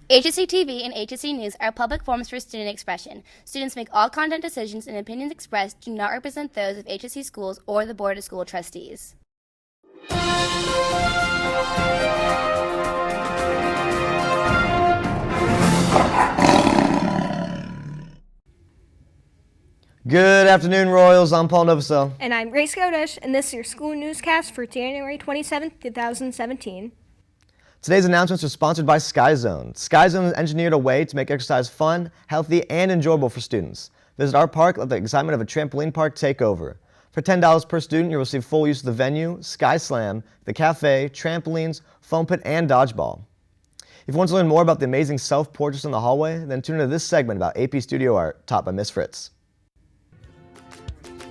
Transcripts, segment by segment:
HSETV and HSE News are public forums for student expression. Students make all content decisions, and opinions expressed do not represent those of HSE schools or the Board of School Trustees. Good afternoon, Royals. I'm Paul Novosel. And I'm Grace Godish, and this is your school newscast for January 27th, 2017. Today's announcements are sponsored by SkyZone. SkyZone has engineered a way to make exercise fun, healthy, and enjoyable for students. Visit our park, let the excitement of a trampoline park take over. For $10 per student, you'll receive full use of the venue, Sky Slam, the cafe, trampolines, foam pit, and dodgeball. If you want to learn more about the amazing self-portraits in the hallway, then tune into this segment about AP Studio Art, taught by Miss Fritz.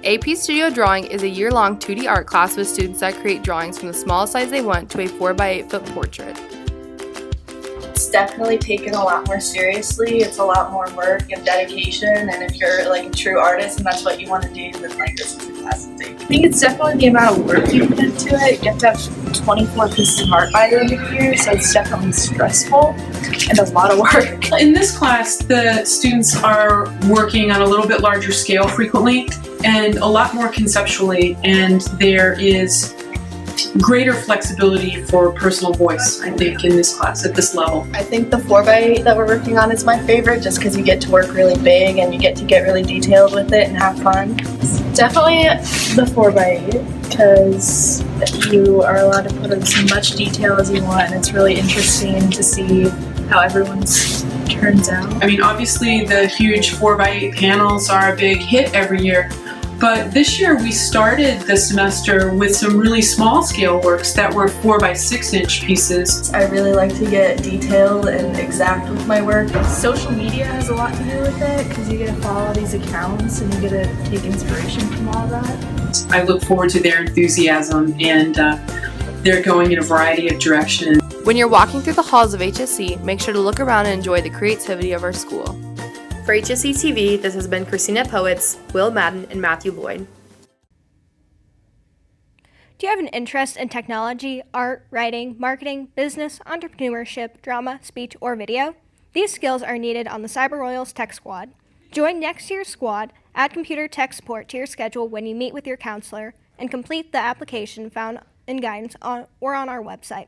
AP Studio Drawing is a year-long 2D art class with students that create drawings from the smallest size they want to a 4x8 foot portrait. It's definitely taken a lot more seriously. It's a lot more work and dedication, and if you're like a true artist and that's what you want to do, then like this is a class to take. I think it's definitely the amount of work you put into it. You have to have 24 pieces of art by the end of the year, so it's definitely stressful and a lot of work. In this class, the students are working on a little bit larger scale frequently and a lot more conceptually, and there is greater flexibility for personal voice, I think, in this class at this level. I think the 4x8 that we're working on is my favorite just because you get to work really big and you get to get really detailed with it and have fun. Definitely the 4x8 because you are allowed to put in as much detail as you want, and it's really interesting to see how everyone's turns out. I mean, obviously the huge 4x8 panels are a big hit every year, but this year we started the semester with some really small scale works that were 4x6-inch pieces. I really like to get detailed and exact with my work. Social media has a lot to do with it because you get to follow these accounts and you get to take inspiration from all that. I look forward to their enthusiasm, and they're going in a variety of directions. When you're walking through the halls of HSE, make sure to look around and enjoy the creativity of our school. For HSETV, this has been Christina Poets, Will Madden, and Matthew Lloyd. Do you have an interest in technology, art, writing, marketing, business, entrepreneurship, drama, speech, or video? These skills are needed on the Cyber Royals Tech Squad. Join next year's squad, add computer tech support to your schedule when you meet with your counselor, and complete the application found in guidance on our website.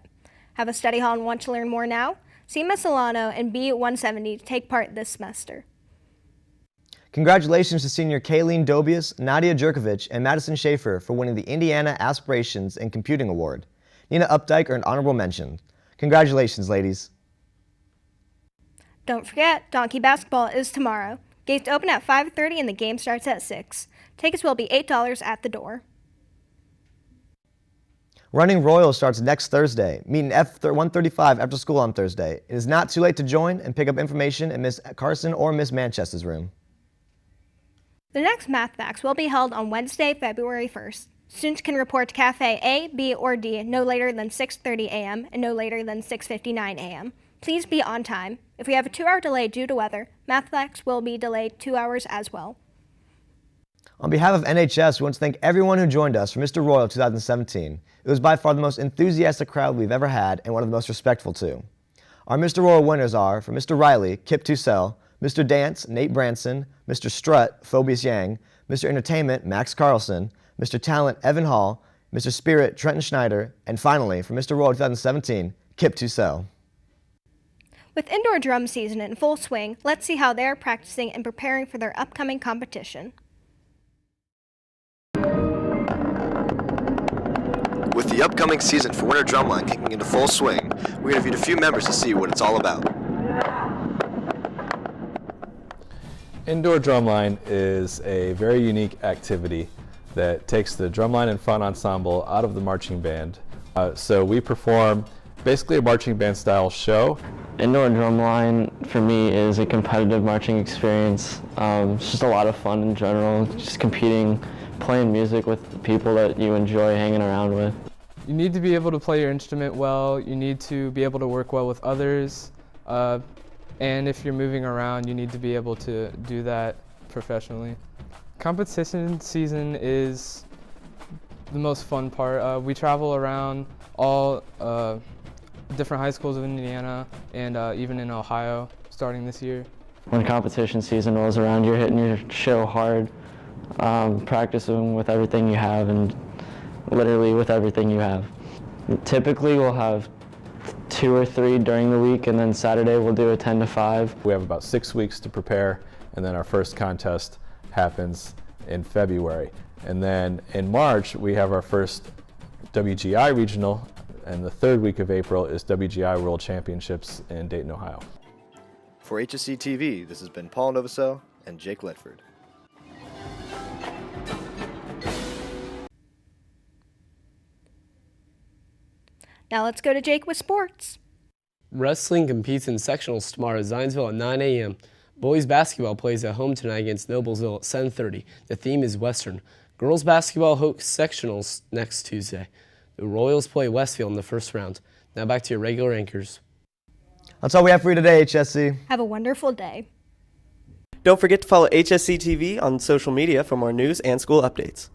Have a study hall and want to learn more now? See Ms. Alano and B170 to take part this semester. Congratulations to senior Kayleen Dobius, Nadia Jerkovich, and Madison Schaefer for winning the Indiana Aspirations in Computing Award. Nina Updike earned honorable mention. Congratulations, ladies. Don't forget, Donkey Basketball is tomorrow. Gates open at 5:30 and the game starts at 6. Tickets will be $8 at the door. Running Royals starts next Thursday. Meet in F135 after school on Thursday. It is not too late to join and pick up information in Miss Carson or Miss Manchester's room. The next Math Facts will be held on Wednesday, February 1st. Students can report to Cafe A, B, or D no later than 6:30 a.m. and no later than 6:59 a.m. Please be on time. If we have a 2-hour delay due to weather, Math Facts will be delayed 2 hours as well. On behalf of NHS, we want to thank everyone who joined us for Mr. Royal 2017. It was by far the most enthusiastic crowd we've ever had and one of the most respectful too. Our Mr. Royal winners are, for Mr. Riley, Kip Tussell, Mr. Dance, Nate Branson, Mr. Strut, Phoebus Yang, Mr. Entertainment, Max Carlson, Mr. Talent, Evan Hall, Mr. Spirit, Trenton Schneider, and finally, for Mr. Royal 2017, Kip Tussell. With indoor drum season in full swing, let's see how they're practicing and preparing for their upcoming competition. With the upcoming season for Winter Drumline kicking into full swing, we interviewed a few members to see what it's all about. Indoor Drumline is a very unique activity that takes the drumline and fun ensemble out of the marching band. So we perform basically a marching band style show. Indoor drumline for me is a competitive marching experience. It's just a lot of fun in general, just competing, playing music with people that you enjoy hanging around with. You need to be able to play your instrument well, you need to be able to work well with others, and if you're moving around, you need to be able to do that professionally. Competition season is the most fun part. We travel around all different high schools in Indiana and even in Ohio starting this year. When competition season rolls around, you're hitting your show hard, practicing with everything you have and literally with everything you have. Typically we'll have 2 or 3 during the week, and then Saturday we'll do a 10 to 5. We have about 6 weeks to prepare, and then our first contest happens in February. And then in March we have our first WGI regional, and the 3rd week of April is WGI World Championships in Dayton, Ohio. For HSETV, this has been Paul Novosel and Jake Ledford. Now let's go to Jake with sports. Wrestling competes in sectionals tomorrow at Zionsville at 9 a.m. Boys basketball plays at home tonight against Novosel at 7:30. The theme is Western. Girls basketball hosts sectionals next Tuesday. The Royals play Westfield in the first round. Now back to your regular anchors. That's all we have for you today, HSC. Have a wonderful day. Don't forget to follow HSETV on social media for more news and school updates.